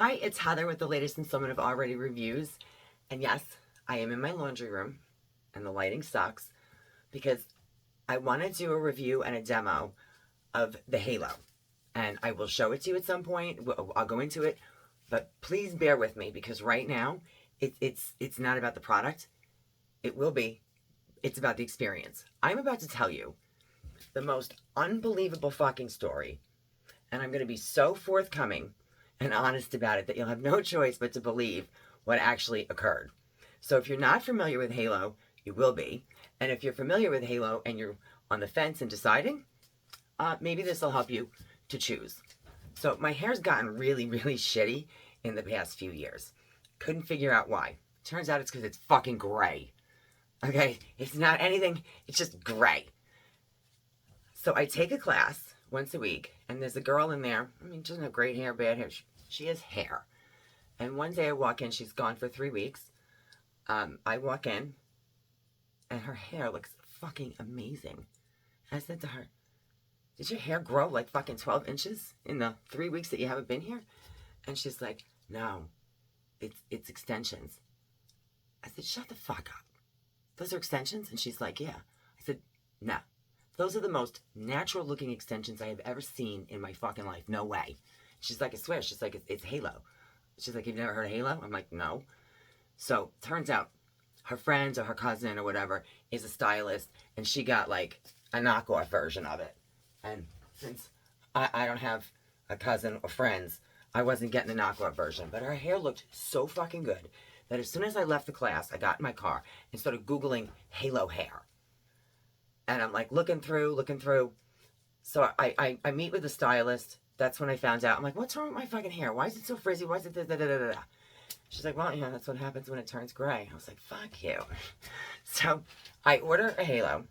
Hi, it's Heather with the latest installment of RRated Reviews. And yes, I am in my laundry room and the lighting sucks because I want to do a review and a demo of the Halo. And I will show it to you at some point. I'll go into it, but please bear with me because right now it's not about the product. It will be. It's about the experience. I'm about to tell you the most unbelievable fucking story, and I'm going to be so forthcoming and honest about it that you'll have no choice but to believe what actually occurred. So if you're not familiar with Halo, you will be. And if you're familiar with Halo and you're on the fence and deciding, maybe this will help you to choose. So my hair's gotten really, really shitty in the past few years. Couldn't figure out why. Turns out it's because it's fucking gray. Okay? It's not anything, it's just gray. So I take a class once a week, and there's a girl in there. I mean, she doesn't have great hair, bad hair. She has hair. And one day I walk in, she's gone for 3 weeks. I walk in, and her hair looks fucking amazing. And I said to her, did your hair grow like fucking 12 inches in the 3 weeks that you haven't been here? And she's like, no, it's extensions. I said, shut the fuck up. Those are extensions? And she's like, yeah. I said, no. Those are the most natural looking extensions I have ever seen in my fucking life. No way. She's like, I swear. She's like, it's Halo. She's like, you've never heard of Halo? I'm like, no. So turns out her friend or her cousin or whatever is a stylist, and she got like a knockoff version of it. And since I don't have a cousin or friends, I wasn't getting the knockoff version. But her hair looked so fucking good that as soon as I left the class, I got in my car and started Googling Halo hair. And I'm like looking through. So I meet with the stylist. That's when I found out. I'm like, what's wrong with my fucking hair? Why is it so frizzy? Why is it da da da da da? She's like, well, that's what happens when it turns gray. I was like, fuck you. So I order a Halo.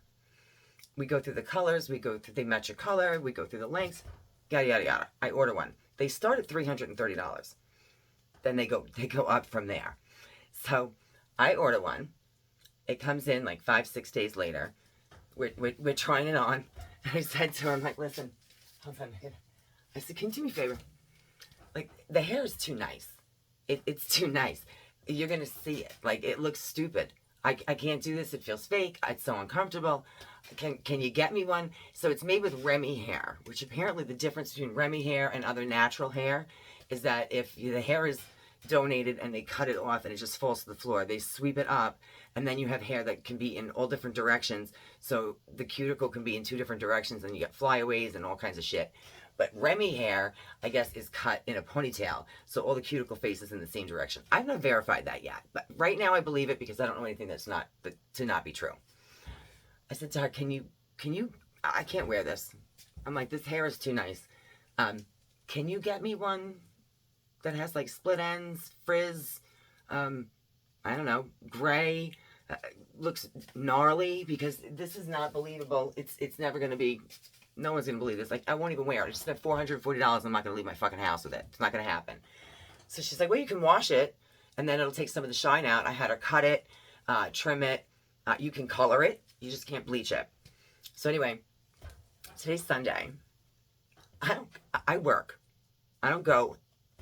We go through the colors. They match your color. We go through the lengths. Yada, yada, yada. I order one. They start at $330. Then they go up from there. So I order one. It comes in like 5-6 days later. We're trying it on. And I said to her, I'm like, listen, hold on a minute. I said, can you do me a favor? Like, the hair is too nice. It's too nice. You're going to see it. Like, it looks stupid. I can't do this. It feels fake. It's so uncomfortable. Can you get me one? So it's made with Remy hair, which apparently the difference between Remy hair and other natural hair is that if the hair is donated and they cut it off and it just falls to the floor, they sweep it up, and then you have hair that can be in all different directions. So the cuticle can be in 2 different directions, and you get flyaways and all kinds of shit. But Remy hair, I guess, is cut in a ponytail, so all the cuticle faces in the same direction. I've not verified that yet, but right now I believe it because I don't know anything that's to not be true. I said to her, can you, I can't wear this. I'm like, this hair is too nice. Can you get me one that has like split ends, frizz, I don't know, gray, looks gnarly, because this is not believable. It's never going to be, no one's going to believe this. Like, I won't even wear it. I just spent $440. I'm not going to leave my fucking house with it. It's not going to happen. So she's like, well, you can wash it, and then it'll take some of the shine out. I had her cut it, trim it. You can color it. You just can't bleach it. So anyway, today's Sunday. I work. I don't go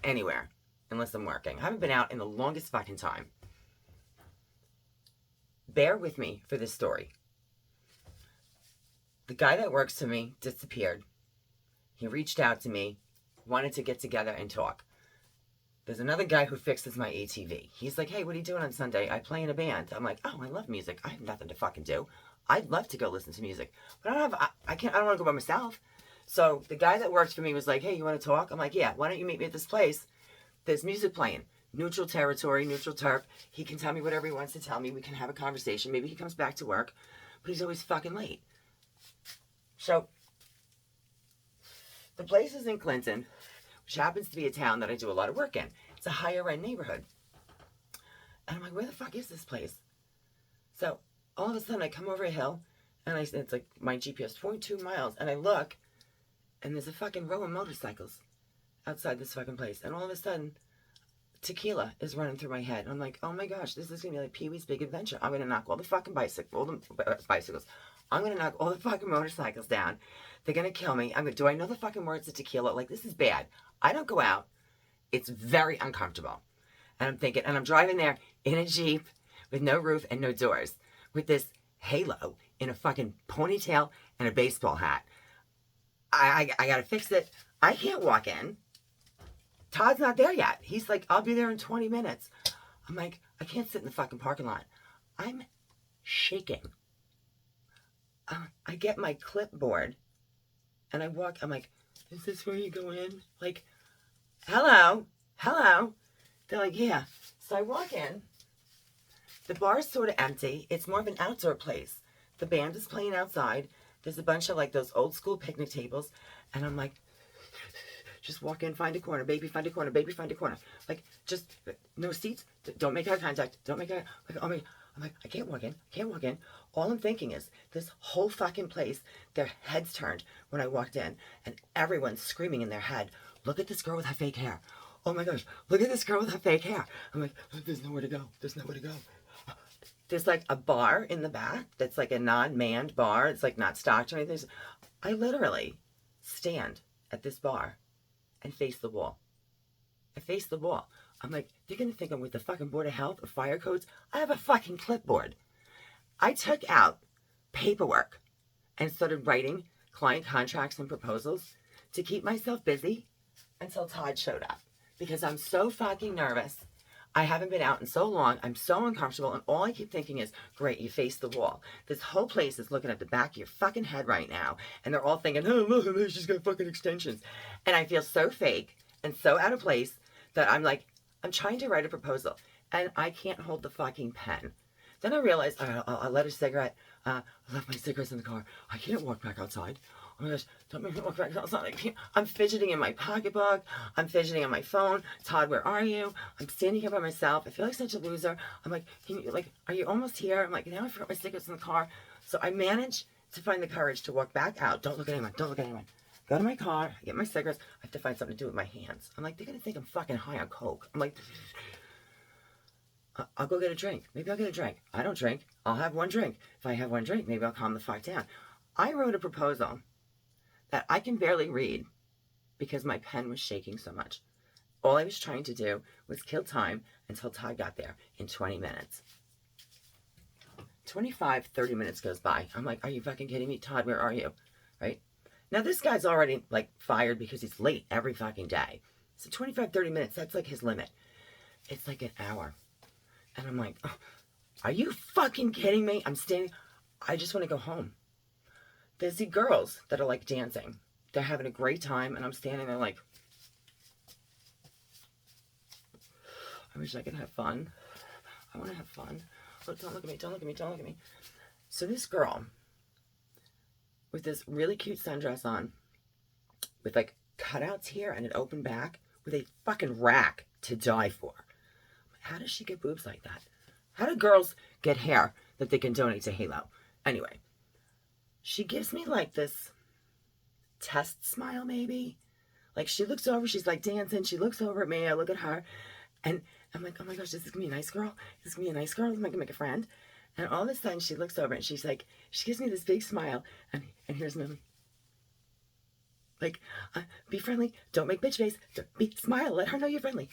anywhere unless I'm working. I haven't been out in the longest fucking time. Bear with me for this story. The guy that works for me disappeared. He reached out to me, wanted to get together and talk. There's another guy who fixes my ATV. He's like, hey, what are you doing on Sunday? I play in a band. I'm like, oh, I love music. I have nothing to fucking do. I'd love to go listen to music, but I don't want to go by myself. So the guy that works for me was like, hey, you want to talk? I'm like, yeah, why don't you meet me at this place? There's music playing. Neutral territory, neutral turf. He can tell me whatever he wants to tell me. We can have a conversation. Maybe he comes back to work, but he's always fucking late. So the place is in Clinton, which happens to be a town that I do a lot of work in. It's a higher end neighborhood. And I'm like, where the fuck is this place? So all of a sudden I come over a hill, and it's like my GPS, 0.2 miles, and I look, and there's a fucking row of motorcycles outside this fucking place. And all of a sudden, tequila is running through my head. And I'm like, oh my gosh, this is going to be like Pee-wee's Big Adventure. I'm going to knock all the fucking bicycles. I'm going to knock all the fucking motorcycles down. They're going to kill me. Do I know the fucking words of tequila? Like, this is bad. I don't go out It's very uncomfortable. And I'm thinking, and I'm driving there in a Jeep with no roof and no doors with this halo in a fucking ponytail and a baseball hat. I gotta fix it. I can't walk in. Todd's not there yet. He's like, I'll be there in 20 minutes. I'm like, I can't sit in the fucking parking lot. I'm shaking. I get my clipboard and I walk. I'm like, is this where you go in? Like, hello. They're like, yeah. So I walk in. The bar is sort of empty. It's more of an outdoor place. The band is playing outside. There's a bunch of like those old school picnic tables. And I'm like, just walk in, find a corner, baby, find a corner, baby, find a corner. Like, just no seats. Don't make eye contact. Don't make eye. Like, oh my. I'm like, I can't walk in. All I'm thinking is this whole fucking place, their heads turned when I walked in, and everyone's screaming in their head, look at this girl with her fake hair. Oh my gosh, look at this girl with her fake hair. I'm like, there's nowhere to go. There's like a bar in the back that's like a non-manned bar. It's like not stocked or anything. I literally stand at this bar and face the wall. I'm like, they're going to think I'm with the fucking Board of Health or fire codes. I have a fucking clipboard. I took out paperwork and started writing client contracts and proposals to keep myself busy until Todd showed up. Because I'm so fucking nervous. I haven't been out in so long. I'm so uncomfortable. And all I keep thinking is, great, you face the wall. This whole place is looking at the back of your fucking head right now. And they're all thinking, oh, look at this. She's got fucking extensions. And I feel so fake and so out of place that I'm like, I'm trying to write a proposal. And I can't hold the fucking pen. Then I realized, I'll light a cigarette. I left my cigarettes in the car. I can't walk back outside. Oh my gosh, don't make me walk back outside. I'm fidgeting in my pocketbook. I'm fidgeting on my phone. Todd, where are you? I'm standing here by myself. I feel like such a loser. I'm like, are you almost here? I'm like, now I forgot my cigarettes in the car. So I managed to find the courage to walk back out. Don't look at anyone. Go to my car, get my cigarettes. I have to find something to do with my hands. I'm like, they're going to think I'm fucking high on coke. I'm like, I'll go get a drink. Maybe I'll get a drink. I don't drink. I'll have one drink. If I have one drink, maybe I'll calm the fuck down. I wrote a proposal that I can barely read because my pen was shaking so much. All I was trying to do was kill time until Todd got there in 20 minutes. 30 minutes goes by. I'm like, are you fucking kidding me? Todd, where are you? Right? Now, this guy's already, like, fired because he's late every fucking day. So 30 minutes, that's, like, his limit. It's, like, an hour. And I'm like, oh, are you fucking kidding me? I'm standing. I just want to go home. There's the girls that are, like, dancing. They're having a great time, and I'm standing there like, I wish I could have fun. I want to have fun. Oh, don't look at me. So this girl, with this really cute sundress on, with like cutouts here and an open back, with a fucking rack to die for. How does she get boobs like that? How do girls get hair that they can donate to Halo? Anyway, she gives me like this test smile maybe. Like she looks over, she's like dancing, she looks over at me, I look at her, and I'm like, oh my gosh, is this gonna be a nice girl? Is this gonna be a nice girl? Am I gonna make a friend? And all of a sudden, she looks over and she's like, she gives me this big smile. And here's Millie. Like, be friendly. Don't make bitch face. Smile. Let her know you're friendly.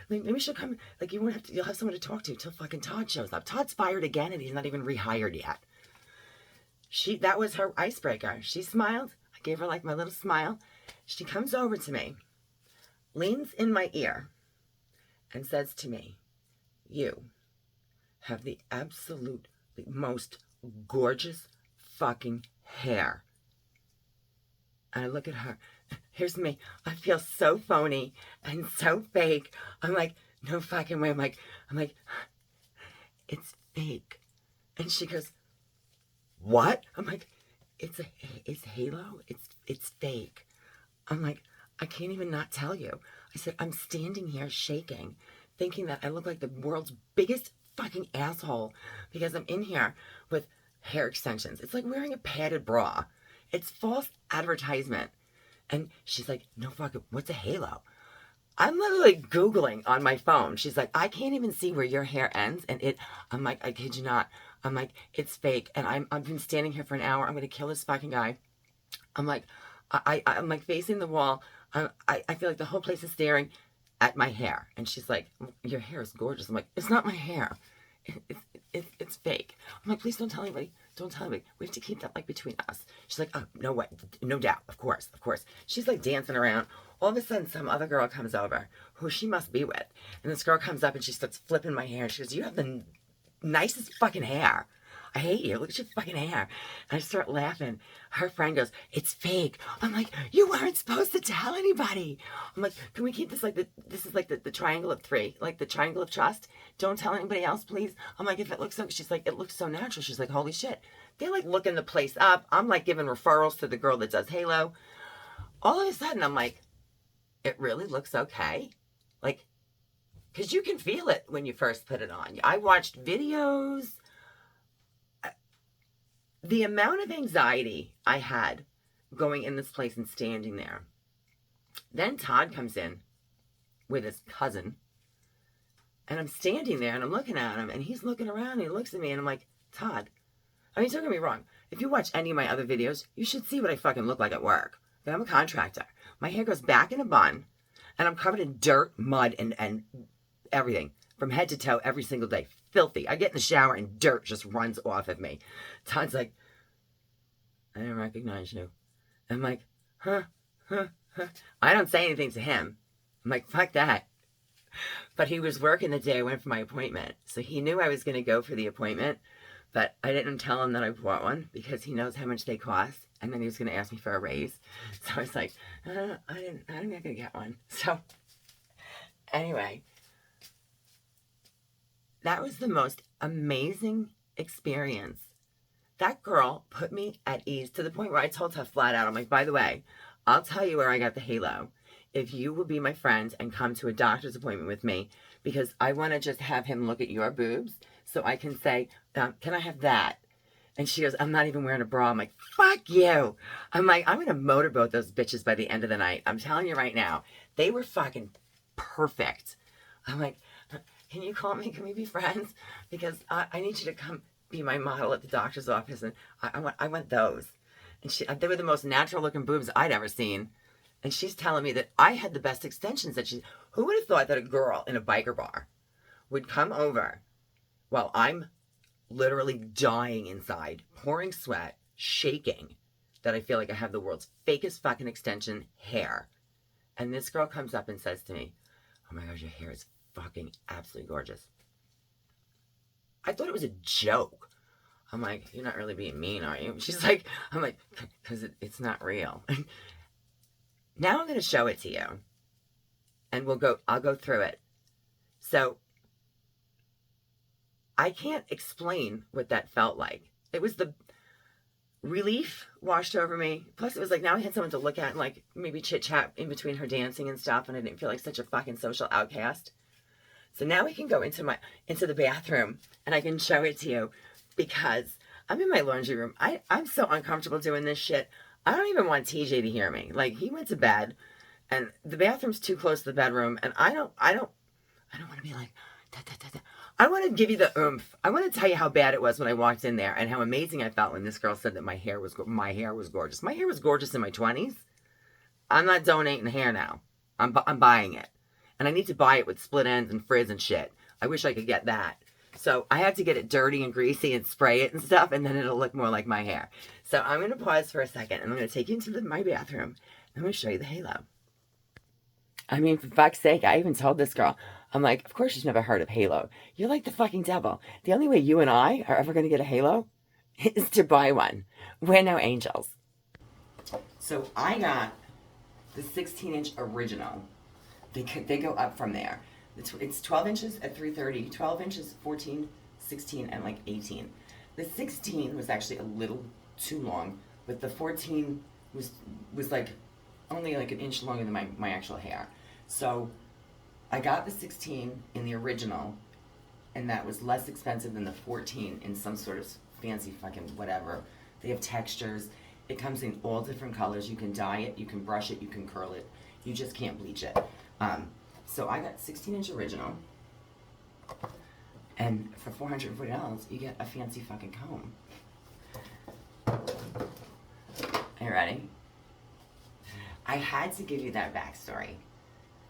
Maybe she'll come. Like, you'll have someone to talk to till fucking Todd shows up. Todd's fired again and he's not even rehired yet. That was her icebreaker. She smiled. I gave her like my little smile. She comes over to me, leans in my ear, and says to me, you have the absolute most gorgeous fucking hair. And I look at her. Here's me. I feel so phony and so fake. I'm like, no fucking way. I'm like, it's fake. And she goes, what? I'm like, it's Halo. It's fake. I'm like, I can't even not tell you. I said, I'm standing here shaking, thinking that I look like the world's biggest fucking asshole because I'm in here with hair extensions. It's like wearing a padded bra. It's false advertisement. And she's like, no fucking, what's a halo? I'm literally Googling on my phone. She's like, I can't even see where your hair ends. And I'm like, I kid you not. I'm like, it's fake. And I've been standing here for an hour. I'm going to kill this fucking guy. I'm like, I'm like facing the wall. I feel like the whole place is staring. at my hair. And she's like, your hair is gorgeous. I'm like, it's not my hair. It's fake. I'm like, please don't tell anybody. Don't tell anybody. We have to keep that like between us. She's like, oh, no way. No doubt. Of course. Of course. She's like dancing around. All of a sudden, some other girl comes over who she must be with. And this girl comes up and she starts flipping my hair. She goes, you have the nicest fucking hair. I hate you. Look at your fucking hair. And I start laughing. Her friend goes, it's fake. I'm like, you weren't supposed to tell anybody. I'm like, can we keep this like this is like the triangle of three, like the triangle of trust? Don't tell anybody else, please. I'm like, if it looks so, she's like, it looks so natural. She's like, holy shit. They're like looking the place up. I'm like giving referrals to the girl that does halo. All of a sudden, I'm like, it really looks okay. Like, because you can feel it when you first put it on. I watched videos. The amount of anxiety I had going in this place and standing there. Then Todd comes in with his cousin. And I'm standing there and I'm looking at him and he's looking around and he looks at me and I'm like, Todd, I mean, don't get me wrong. If you watch any of my other videos, you should see what I fucking look like at work. I'm a contractor. My hair goes back in a bun and I'm covered in dirt, mud, and everything from head to toe every single day. Filthy. I get in the shower and dirt just runs off of me. Todd's like, I didn't recognize you. I'm like, huh. I don't say anything to him. I'm like, fuck that. But he was working the day I went for my appointment. So he knew I was going to go for the appointment. But I didn't tell him that I bought one because he knows how much they cost. And then he was going to ask me for a raise. So I was like, I'm not going to get one. So anyway, that was the most amazing experience. That girl put me at ease to the point where I told her flat out, I'm like, by the way, I'll tell you where I got the halo. If you will be my friend and come to a doctor's appointment with me, because I want to just have him look at your boobs so I can say, can I have that? And she goes, I'm not even wearing a bra. I'm like, fuck you. I'm like, I'm going to motorboat those bitches by the end of the night. I'm telling you right now, they were fucking perfect. I'm like, can you call me? Can we be friends? Because I need you to come be my model at the doctor's office. And I want those. And they were the most natural looking boobs I'd ever seen. And she's telling me that I had the best extensions that who would have thought that a girl in a biker bar would come over while I'm literally dying inside, pouring sweat, shaking, that I feel like I have the world's fakest fucking extension hair. And this girl comes up and says to me, oh my gosh, your hair is fucking absolutely gorgeous. I thought it was a joke. I'm like, you're not really being mean, are you? She's like, I'm like, because it's not real. Now I'm going to show it to you. And I'll go through it. So, I can't explain what that felt like. It was the relief washed over me. Plus, it was like now I had someone to look at and like maybe chit-chat in between her dancing and stuff. And I didn't feel like such a fucking social outcast. So now we can go into the bathroom and I can show it to you because I'm in my laundry room. I'm so uncomfortable doing this shit. I don't even want TJ to hear me. Like, he went to bed and the bathroom's too close to the bedroom and I don't want to be like, da, da, da, da. I want to give you the oomph. I want to tell you how bad it was when I walked in there and how amazing I felt when this girl said that my hair was gorgeous. My hair was gorgeous in my 20s. I'm not donating hair now. I'm buying it. And I need to buy it with split ends and frizz and shit. I wish I could get that. So I have to get it dirty and greasy and spray it and stuff, and then it'll look more like my hair. So I'm going to pause for a second, and I'm going to take you into my bathroom, and I'm going to show you the halo. I mean, for fuck's sake, I even told this girl, I'm like, of course she's never heard of halo. You're like the fucking devil. The only way you and I are ever going to get a halo is to buy one. We're no angels. So I got the 16-inch original. They go up from there. It's 12 inches at 330, 12 inches, 14, 16, and like 18. The 16 was actually a little too long, but the 14 was like only like an inch longer than my actual hair. So I got the 16 in the original, and that was less expensive than the 14 in some sort of fancy fucking whatever. They have textures. It comes in all different colors. You can dye it, you can brush it, you can curl it. You just can't bleach it. So I got 16-inch original, and for $440, you get a fancy fucking comb. Are you ready? I had to give you that backstory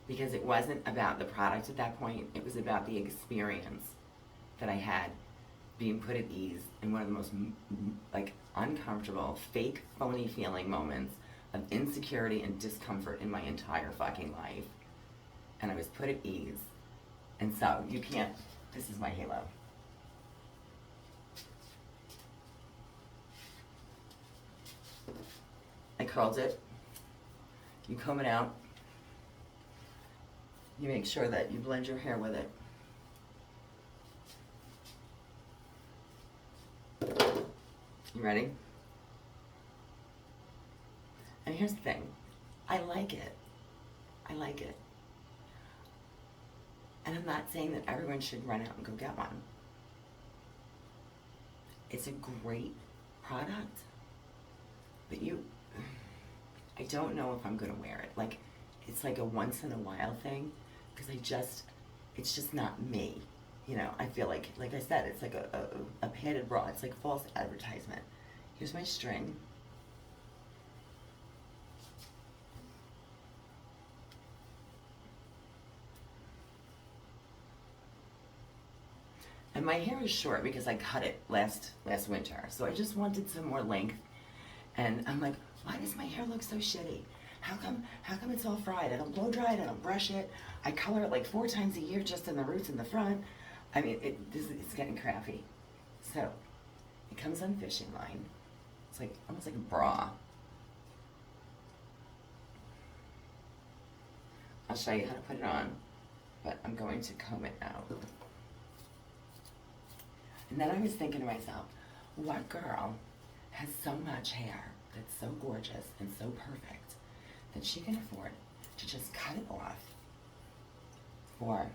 because it wasn't about the product at that point. It was about the experience that I had being put at ease in one of the most like uncomfortable, fake, phony feeling moments of insecurity and discomfort in my entire fucking life. And I was put at ease. And so you can't, this is my halo. I curled it. You comb it out. You make sure that you blend your hair with it. You ready? And here's the thing. I like it. I like it. And I'm not saying that everyone should run out and go get one. It's a great product, but I don't know if I'm gonna wear it. Like, it's like a once in a while thing, because it's just not me. You know, I feel like I said, it's like a padded bra. It's like false advertisement. Here's my string. And my hair is short because I cut it last winter. So I just wanted some more length. And I'm like, why does my hair look so shitty? How come it's all fried? I don't blow dry it, I don't brush it. I color it like 4 times a year just in the roots in the front. I mean, it's getting crappy. So it comes on fishing line. It's like almost like a bra. I'll show you how to put it on, but I'm going to comb it out. And then I was thinking to myself, what girl has so much hair that's so gorgeous and so perfect that she can afford to just cut it off for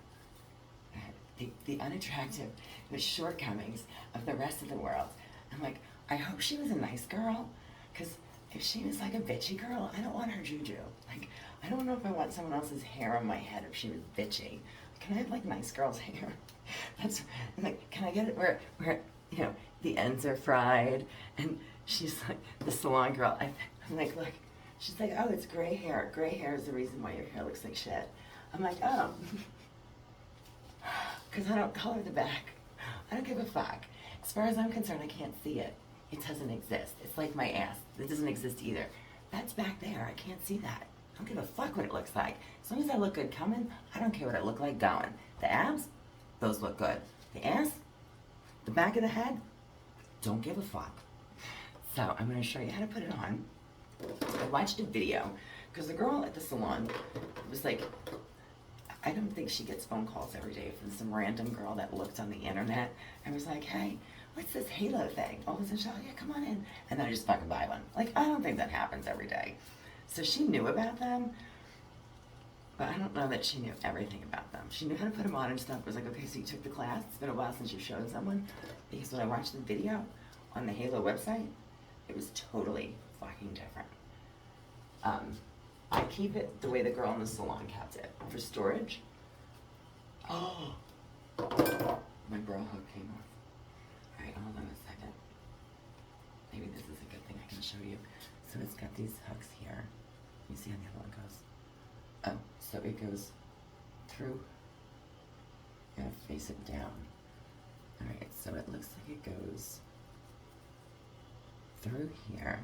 the unattractive, the shortcomings of the rest of the world? I'm like, I hope she was a nice girl, because if she was like a bitchy girl, I don't want her juju. Like, I don't know if I want someone else's hair on my head if she was bitchy. Can I have like nice girl's hair? That's like, can I get it where you know the ends are fried? And she's like the salon girl. I'm like, look, she's like, oh, it's gray hair. Gray hair is the reason why your hair looks like shit. I'm like, oh, because I don't color the back. I don't give a fuck. As far as I'm concerned, I can't see it. It doesn't exist. It's like my ass. It doesn't exist either. That's back there. I can't see that. I don't give a fuck what it looks like. As long as I look good coming, I don't care what I look like going. The abs, those look good. The ass, the back of the head, don't give a fuck. So I'm going to show you how to put it on. I watched a video because the girl at the salon was like, I don't think she gets phone calls every day from some random girl that looked on the internet and was like, hey, what's this halo thing? All of a sudden she's like, yeah, come on in. And then I just fucking buy one. Like, I don't think that happens every day. So she knew about them, but I don't know that she knew everything about them. She knew how to put them on and stuff. I was like, okay, so you took the class. It's been a while since you've shown someone. Because when I watched the video on the Halo website, it was totally fucking different. I keep it the way the girl in the salon kept it. For storage. Oh, my bra hook came off. All right, hold on a second. Maybe this is a good thing I can show you. So it's got these hooks here. You see how the other one goes? Oh, so it goes through. You gotta face it down. All right, so it looks like it goes through here.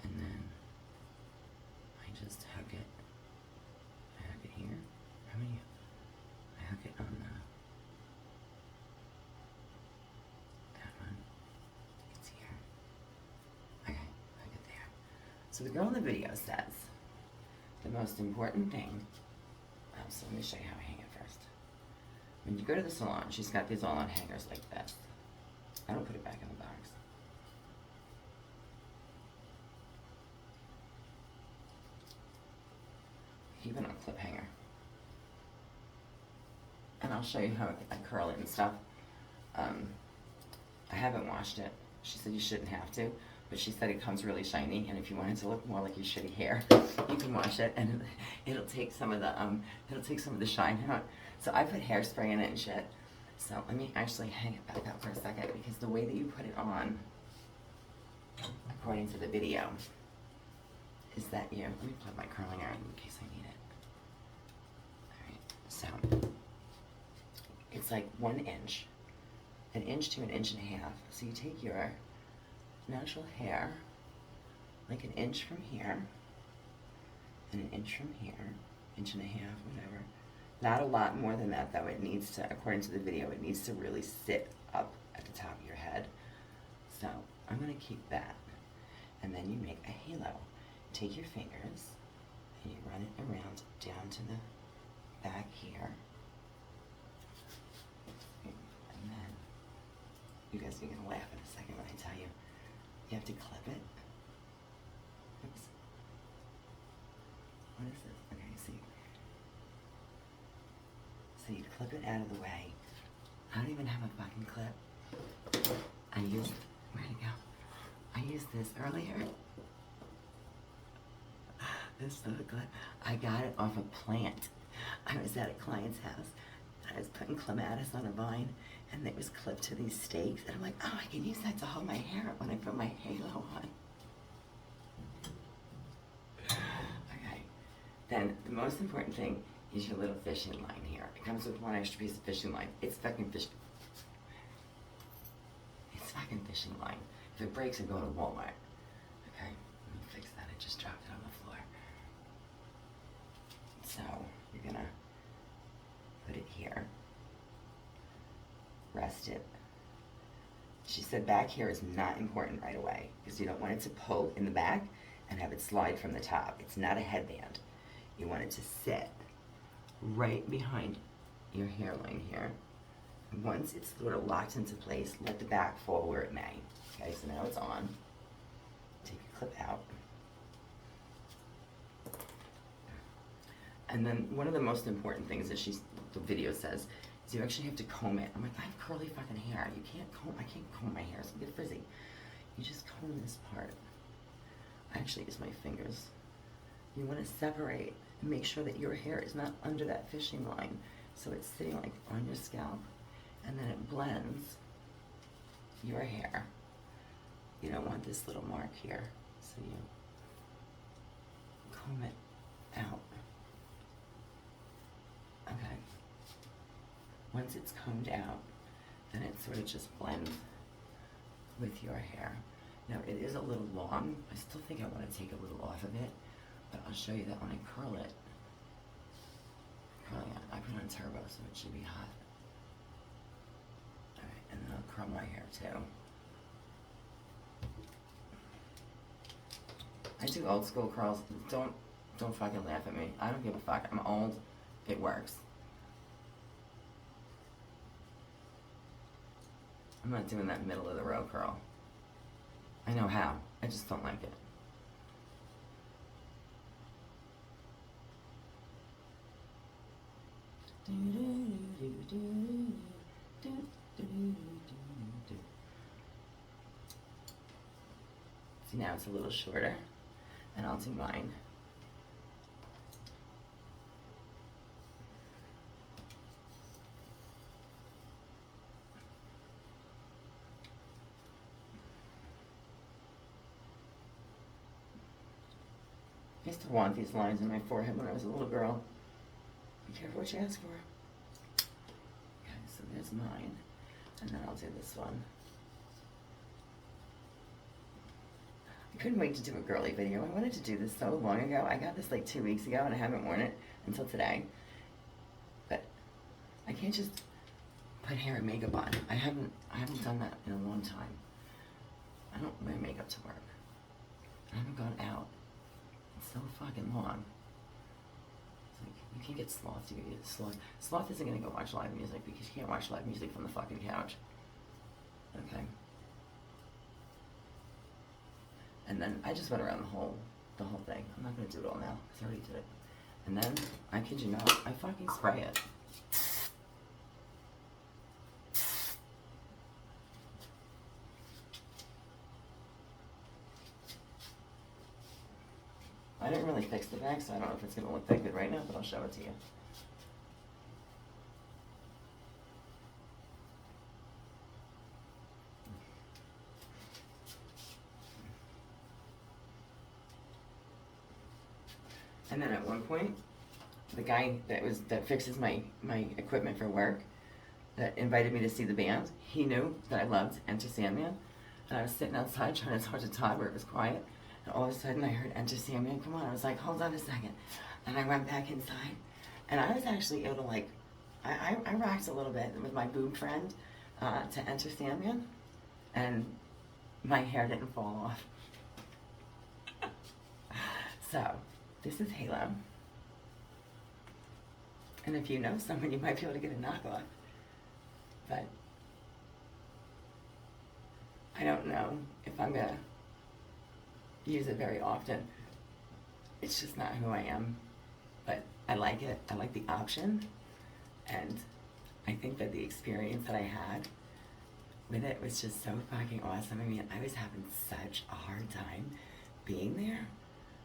And then I just hug it. I hug it here. How many? I hug it on that one. It's here. Okay, hug it there. So the girl in the video says the most important thing. So let me show you how I hang it first. When you go to the salon, she's got these all on hangers like this. I don't put it back in the box. Keep it on a clip hanger. And I'll show you how I curl it and stuff. I haven't washed it. She said you shouldn't have to, but she said it comes really shiny, and if you want it to look more like your shitty hair, you can wash it, and it'll take some of the shine out. So I put hairspray in it and shit. So let me actually hang it back up for a second, because the way that you put it on according to the video, is that you, let me plug my curling iron in case I need it. Alright, so, it's like 1 inch, an inch to an inch and a half. So you take your natural hair, like an inch from here, and an inch from here, inch and a half, whatever. Not a lot more than that, though. It needs to, according to the video, it needs to really sit up at the top of your head. So I'm going to keep that. And then you make a halo. Take your fingers and you run it around down to the back here. And then, you guys are going to laugh in a second when I tell you, you have to clip it. Oops. What is this? Okay, see. So you clip it out of the way. I don't even have a fucking clip. I used, where'd it go? I used this earlier. This little clip. I got it off a plant. I was at a client's house. And I was putting clematis on a vine, and it was clipped to these stakes. And I'm like, oh, I can use that to hold my hair up when I put my halo on. Okay. Then the most important thing is your little fishing line here. It comes with 1 extra piece of fishing line. It's fucking fishing. It's fucking fishing line. If it breaks, I go to Walmart. Okay, let me fix that. I just dropped it on the floor. So you're gonna put it here. Rest it. She said back here is not important right away because you don't want it to pull in the back and have it slide from the top. It's not a headband. You want it to sit right behind your hairline here. And once it's sort of locked into place, let the back fall where it may. Okay, so now it's on. Take your clip out. And then one of the most important things that the video says is you actually have to comb it. I'm like, I have curly fucking hair. You can't comb, I can't comb my hair, so get frizzy. You just comb this part. I actually use my fingers. You want to separate and make sure that your hair is not under that fishing line. So it's sitting like on your scalp, and then it blends your hair. You don't want this little mark here, so you comb it out. Okay. Once it's combed out, then it sort of just blends with your hair. Now it is a little long. I still think I want to take a little off of it, but I'll show you that when I curl it. Curling it, I put it on turbo, so it should be hot. Alright, and then I'll curl my hair too. I do old school curls. Don't fucking laugh at me. I don't give a fuck. I'm old. It works. I'm not doing that middle of the row curl. I know how. I just don't like it. See, now it's a little shorter, and I'll do mine. I used to want these lines in my forehead when I was a little girl. Be careful what you ask for. Okay, so there's mine. And then I'll do this one. I couldn't wait to do a girly video. I wanted to do this so long ago. I got this like 2 weeks ago and I haven't worn it until today. But I can't just put hair and makeup on. I haven't done that in a long time. I don't wear makeup to work. I haven't gone out. It's so fucking long. It's like, you can get sloth, you can get sloth. Sloth isn't gonna go watch live music because you can't watch live music from the fucking couch. Okay. And then I just went around the whole thing. I'm not gonna do it all now, because I already did it. And then, I kid you not, I fucking spray it. I didn't really fix the back, so I don't know if it's gonna look that good right now, but I'll show it to you. And then at one point, the guy that fixes my equipment for work, that invited me to see the band, he knew that I loved Enter Sandman, and I was sitting outside trying to talk to Todd where it was quiet, and all of a sudden I heard Enter Sandman come on. I was like, hold on a second, and I went back inside, and I was actually able to like, I rocked a little bit with my boob friend to Enter Sandman, and my hair didn't fall off. So, this is Halo. And if you know someone, you might be able to get a knockoff. But I don't know if I'm gonna use it very often. It's just not who I am. But I like it. I like the option. And I think that the experience that I had with it was just so fucking awesome. I mean, I was having such a hard time being there.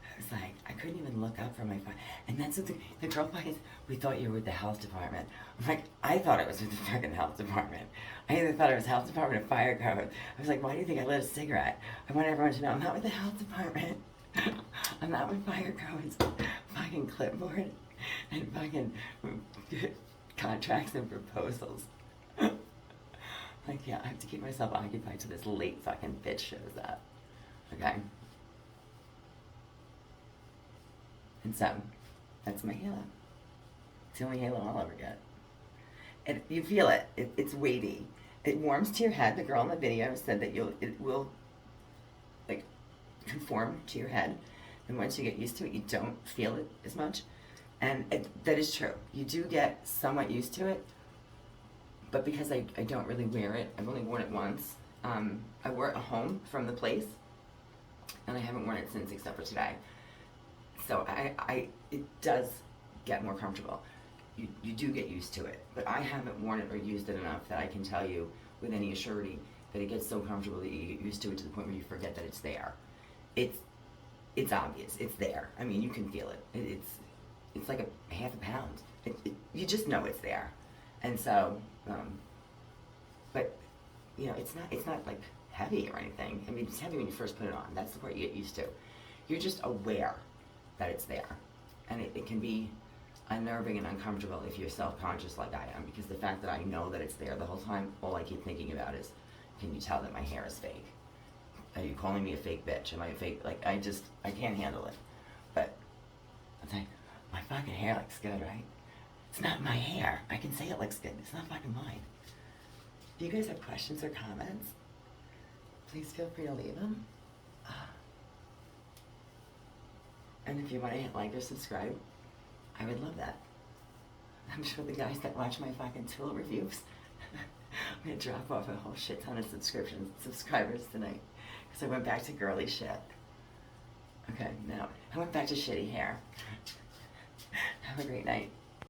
I was like, I couldn't even look up from my phone. And that's what the girl is, we thought you were with the health department. I'm like, I thought I was with the fucking health department. I either thought it was health department or fire code. I was like, why do you think I lit a cigarette? I want everyone to know I'm not with the health department. I'm not with fire codes. Fucking clipboard and fucking contracts and proposals. Like, yeah, I have to keep myself occupied till this late fucking bitch shows up. Okay? And so, that's my halo. It's the only halo I'll ever get. And you feel it. It's weighty. It warms to your head. The girl in the video said that it will like conform to your head. And once you get used to it, you don't feel it as much. And that is true. You do get somewhat used to it. But because I don't really wear it, I've only worn it once. I wore it home from the place. And I haven't worn it since except for today. So it does get more comfortable. You do get used to it, but I haven't worn it or used it enough that I can tell you with any assurity that it gets so comfortable that you get used to it to the point where you forget that it's there. It's obvious. It's there. I mean, you can feel it. It's like a half a pound. You just know it's there, and so, but you know, it's not like heavy or anything. I mean, it's heavy when you first put it on. That's the part you get used to. You're just aware that it's there, and it can be unnerving and uncomfortable if you're self-conscious like I am, because the fact that I know that it's there the whole time, all I keep thinking about is, can you tell that my hair is fake? Are you calling me a fake bitch? Am I a fake? Like, I can't handle it. But I'm saying, my fucking hair looks good, right? It's not my hair. I can say it looks good. It's not fucking mine. If you guys have questions or comments, please feel free to leave them. And if you want to hit like or subscribe, I would love that. I'm sure the guys that watch my fucking tool reviews, I'm going to drop off a whole shit ton of subscribers tonight. Because I went back to girly shit. Okay, now, I went back to shitty hair. Have a great night.